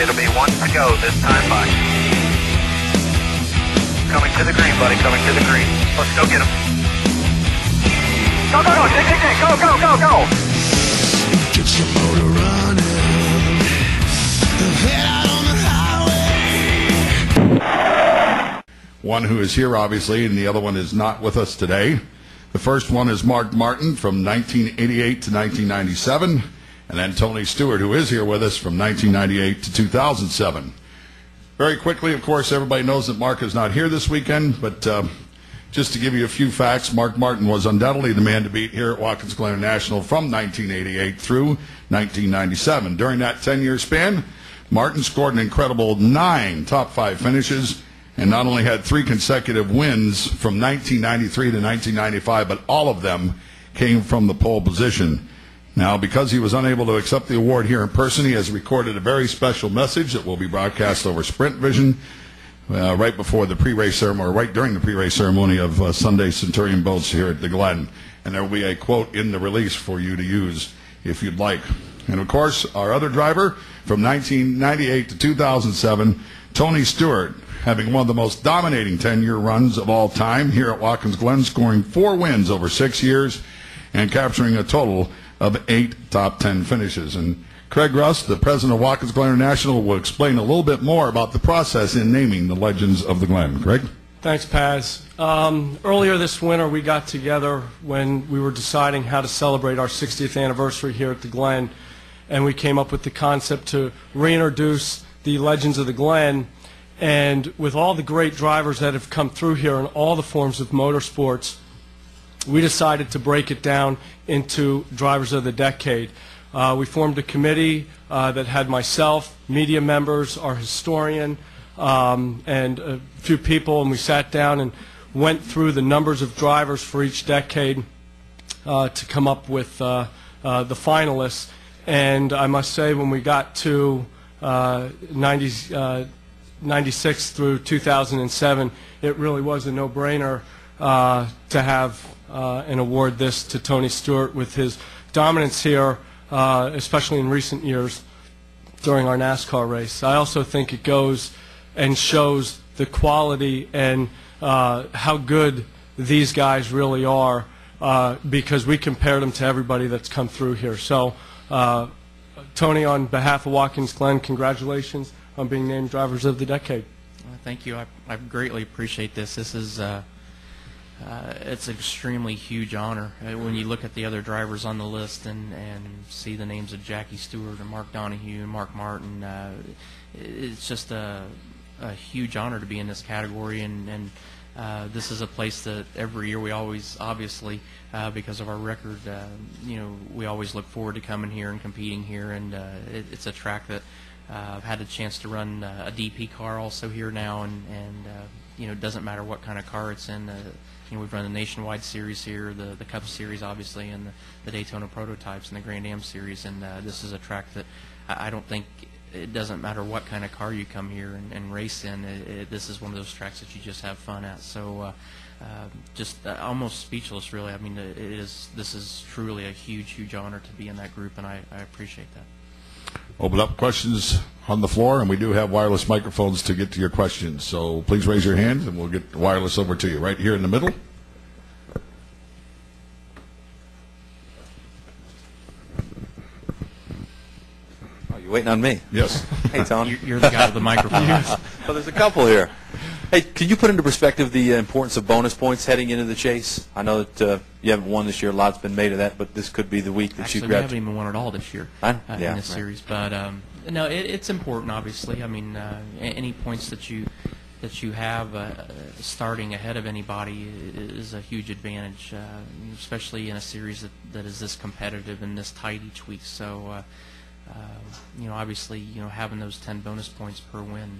It'll be 1 to go this time by. Coming to the green, buddy, coming to the green. Let's go get him. Go, go, go, go, go, go, go. Get your motor running. Head out on the highway. One who is here, obviously, and the other one is not with us today. The first one is Mark Martin from 1988 to 1997, and then Tony Stewart, who is here with us from 1998 to 2007. Very quickly, of course, everybody knows that Mark is not here this weekend, but just to give you a few facts, Mark Martin was undoubtedly the man to beat here at Watkins Glen International from 1988 through 1997. During that 10-year span, Martin scored an incredible 9 top 5 finishes, and not only had 3 consecutive wins from 1993 to 1995, but all of them came from the pole position. Now, because he was unable to accept the award here in person, he has recorded a very special message that will be broadcast over Sprint Vision right before the pre-race ceremony, or right during the pre-race ceremony of Sunday Centurion Boats here at the Glen. And there will be a quote in the release for you to use if you'd like. And, of course, our other driver from 1998 to 2007, Tony Stewart, having one of the most dominating 10-year runs of all time here at Watkins Glen, scoring 4 wins over 6 years and capturing a total of 8 top 10 finishes. And Craig Russ, the president of Watkins Glen International, will explain a little bit more about the process in naming the legends of the Glen. Craig? Thanks, Paz. Earlier this winter, we got together when we were deciding how to celebrate our 60th anniversary here at the Glen, and we came up with the concept to reintroduce the legends of the Glen. And with all the great drivers that have come through here in all the forms of motorsports, we decided to break it down into drivers of the decade. We formed a committee that had myself, media members, our historian, and a few people, and we sat down and went through the numbers of drivers for each decade to come up with the finalists. And I must say, when we got to 96 through 2007, it really was a no-brainer to have and award this to Tony Stewart with his dominance here, especially in recent years during our NASCAR race. I also think it goes and shows the quality and how good these guys really are, because we compared them to everybody that's come through here. So, Tony, on behalf of Watkins Glen, congratulations on being named Drivers of the Decade. Thank you. I greatly appreciate this. This is it's an extremely huge honor. When you look at the other drivers on the list and see the names of Jackie Stewart and Mark Donohue and Mark Martin, it's just a huge honor to be in this category. And this is a place that every year we always, obviously, because of our record, we always look forward to coming here and competing here. And it's a track that I've had a chance to run a DP car also here now, and it doesn't matter what kind of car it's in. We've run the Nationwide Series here, the Cup Series, obviously, and the Daytona Prototypes and the Grand Am Series. And this is a track that I don't think it doesn't matter what kind of car you come here and race in. This is one of those tracks that you just have fun at. So just almost speechless, really. I mean, this is truly a huge, huge honor to be in that group, and I appreciate that. Open up questions on the floor, and we do have wireless microphones to get to your questions. So please raise your hand, and we'll get the wireless over to you. Right here in the middle. Oh, you're waiting on me? Yes. Hey, Tony. You're the guy with the microphone. Well, there's a couple here. Hey, can you put into perspective the importance of bonus points heading into the chase? I know that you haven't won this year. A lot's been made of that, but this could be the week that Actually, you we grab. haven't even won at all this year in this series. But no, it's important, obviously. I mean, any points that you have starting ahead of anybody is a huge advantage, especially in a series that is this competitive and this tight each week. So, obviously, having those 10 bonus points per win,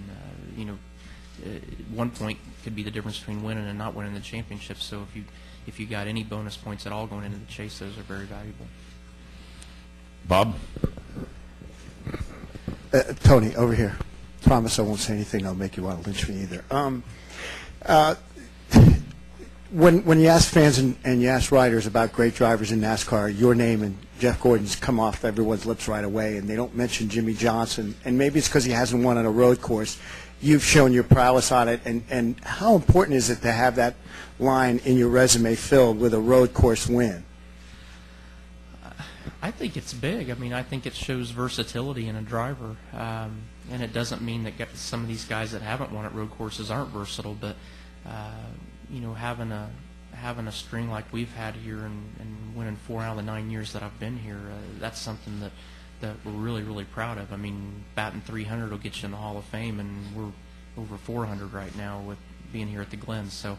1 point could be the difference between winning and not winning the championship. So if you got any bonus points at all going into the chase, those are very valuable. Bob? Tony, over here. Promise I won't say anything that'll make you want to lynch me either. When you ask fans and you ask riders about great drivers in NASCAR, your name and Jeff Gordon's come off everyone's lips right away, and they don't mention Jimmy Johnson. And maybe it's because he hasn't won on a road course. You've shown your prowess on it, and how important is it to have that line in your resume filled with a road course win? I think it's big. I mean, I think it shows versatility in a driver, and it doesn't mean that some of these guys that haven't won at road courses aren't versatile. But you know, having a string like we've had here and winning 4 out of the 9 years that I've been here, that's something that we're really proud of. I mean, batting 300 will get you in the Hall of Fame, and we're over 400 right now with being here at the Glen. So,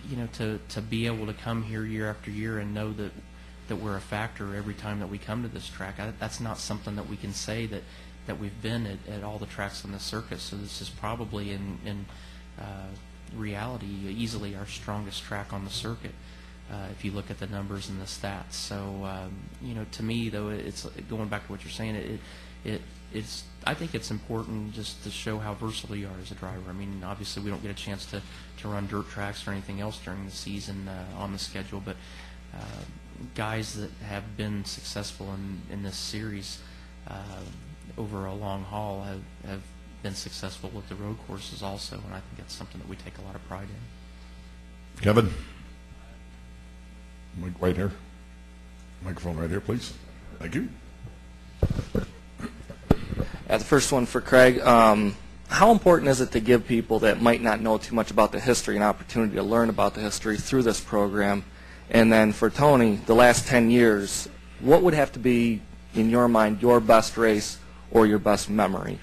you know, to be able to come here year after year and know that we're a factor every time that we come to this track, that's not something that we can say that we've been at all the tracks on the circuit. So this is probably in reality easily our strongest track on the circuit if you look at the numbers and the stats. So you know, to me though, it's going back to what you're saying. It's I think it's important just to show how versatile you are as a driver. I mean, obviously we don't get a chance to run dirt tracks or anything else during the season on the schedule, but guys that have been successful in this series over a long haul have been successful with the road courses also, and I think that's something that we take a lot of pride in. Kevin, mic right here. Microphone right here, please. Thank you. The first one for Craig. How important is it to give people that might not know too much about the history an opportunity to learn about the history through this program? And then for Tony, the last 10 years, what would have to be, in your mind, your best race or your best memory?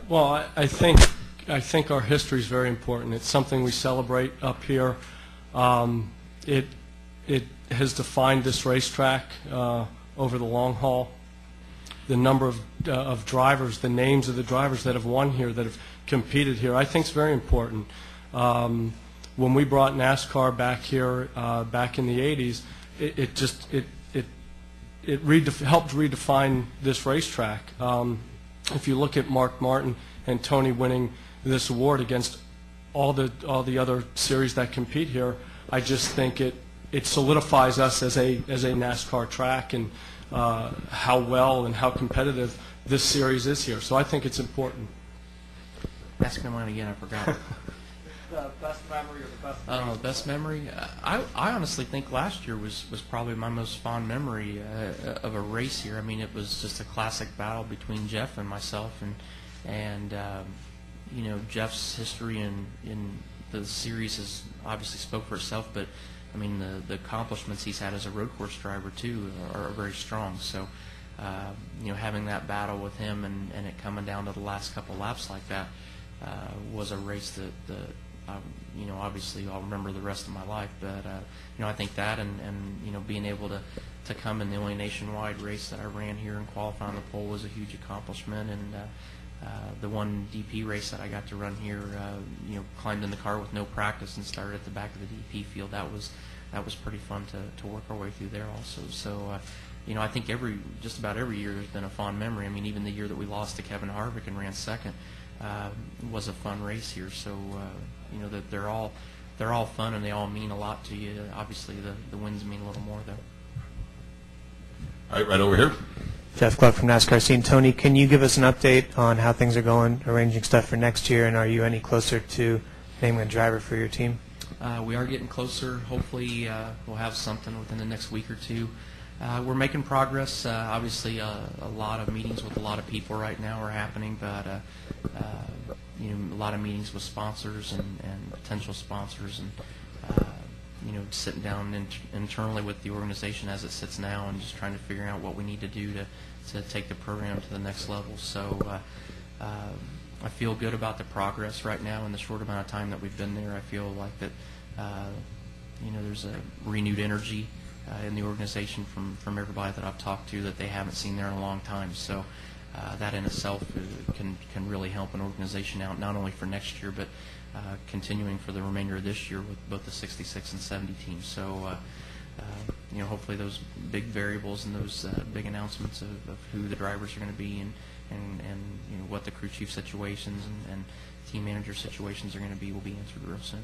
Well, I think our history is very important. It's something we celebrate up here. It has defined this racetrack over the long haul. The number of drivers, the names of the drivers that have won here, that have competed here, I think is very important. When we brought NASCAR back here back in the 80s, it helped redefine this racetrack. If you look at Mark Martin and Tony winning this award against all the other series that compete here, I just think it solidifies us as a NASCAR track, and how well and how competitive this series is here. So I think it's important. Ask me mine again. I forgot. The best memory or the best Best memory? I honestly think last year was probably my most fond memory of a race here. I mean, it was just a classic battle between Jeff and myself, and you know, Jeff's history in the series has obviously spoke for itself, but I mean, the accomplishments he's had as a road course driver too are very strong. So you know, having that battle with him and it coming down to the last couple laps like that was a race that you know, obviously I'll remember the rest of my life. But you know, I think that and you know, being able to come in the only nationwide race that I ran here and qualify on the pole was a huge accomplishment. And the one DP race that I got to run here, you know, climbed in the car with no practice and started at the back of the DP field. That was pretty fun to work our way through there also. So you know, I think just about every year there's been a fond memory. I mean, even the year that we lost to Kevin Harvick and ran second was a fun race here. So you know, that they're all fun and they all mean a lot to you. Obviously, the wins mean a little more though. All right over here. Jeff Clark from NASCAR Scene. Tony, can you give us an update on how things are going, arranging stuff for next year, and are you any closer to naming a driver for your team? We are getting closer. Hopefully we'll have something within the next week or two. We're making progress. Obviously a lot of meetings with a lot of people right now are happening, but you know, a lot of meetings with sponsors and potential sponsors, and you know, sitting down internally with the organization as it sits now and just trying to figure out what we need to do to take the program to the next level. So I feel good about the progress right now in the short amount of time that we've been there. I feel like that you know, there's a renewed energy in the organization from everybody that I've talked to that they haven't seen there in a long time. So that in itself can really help an organization out, not only for next year, but continuing for the remainder of this year with both the 66 and 70 teams. So you know, hopefully those big variables and those big announcements of who the drivers are going to be and you know, what the crew chief situations and team manager situations are going to be will be answered real soon.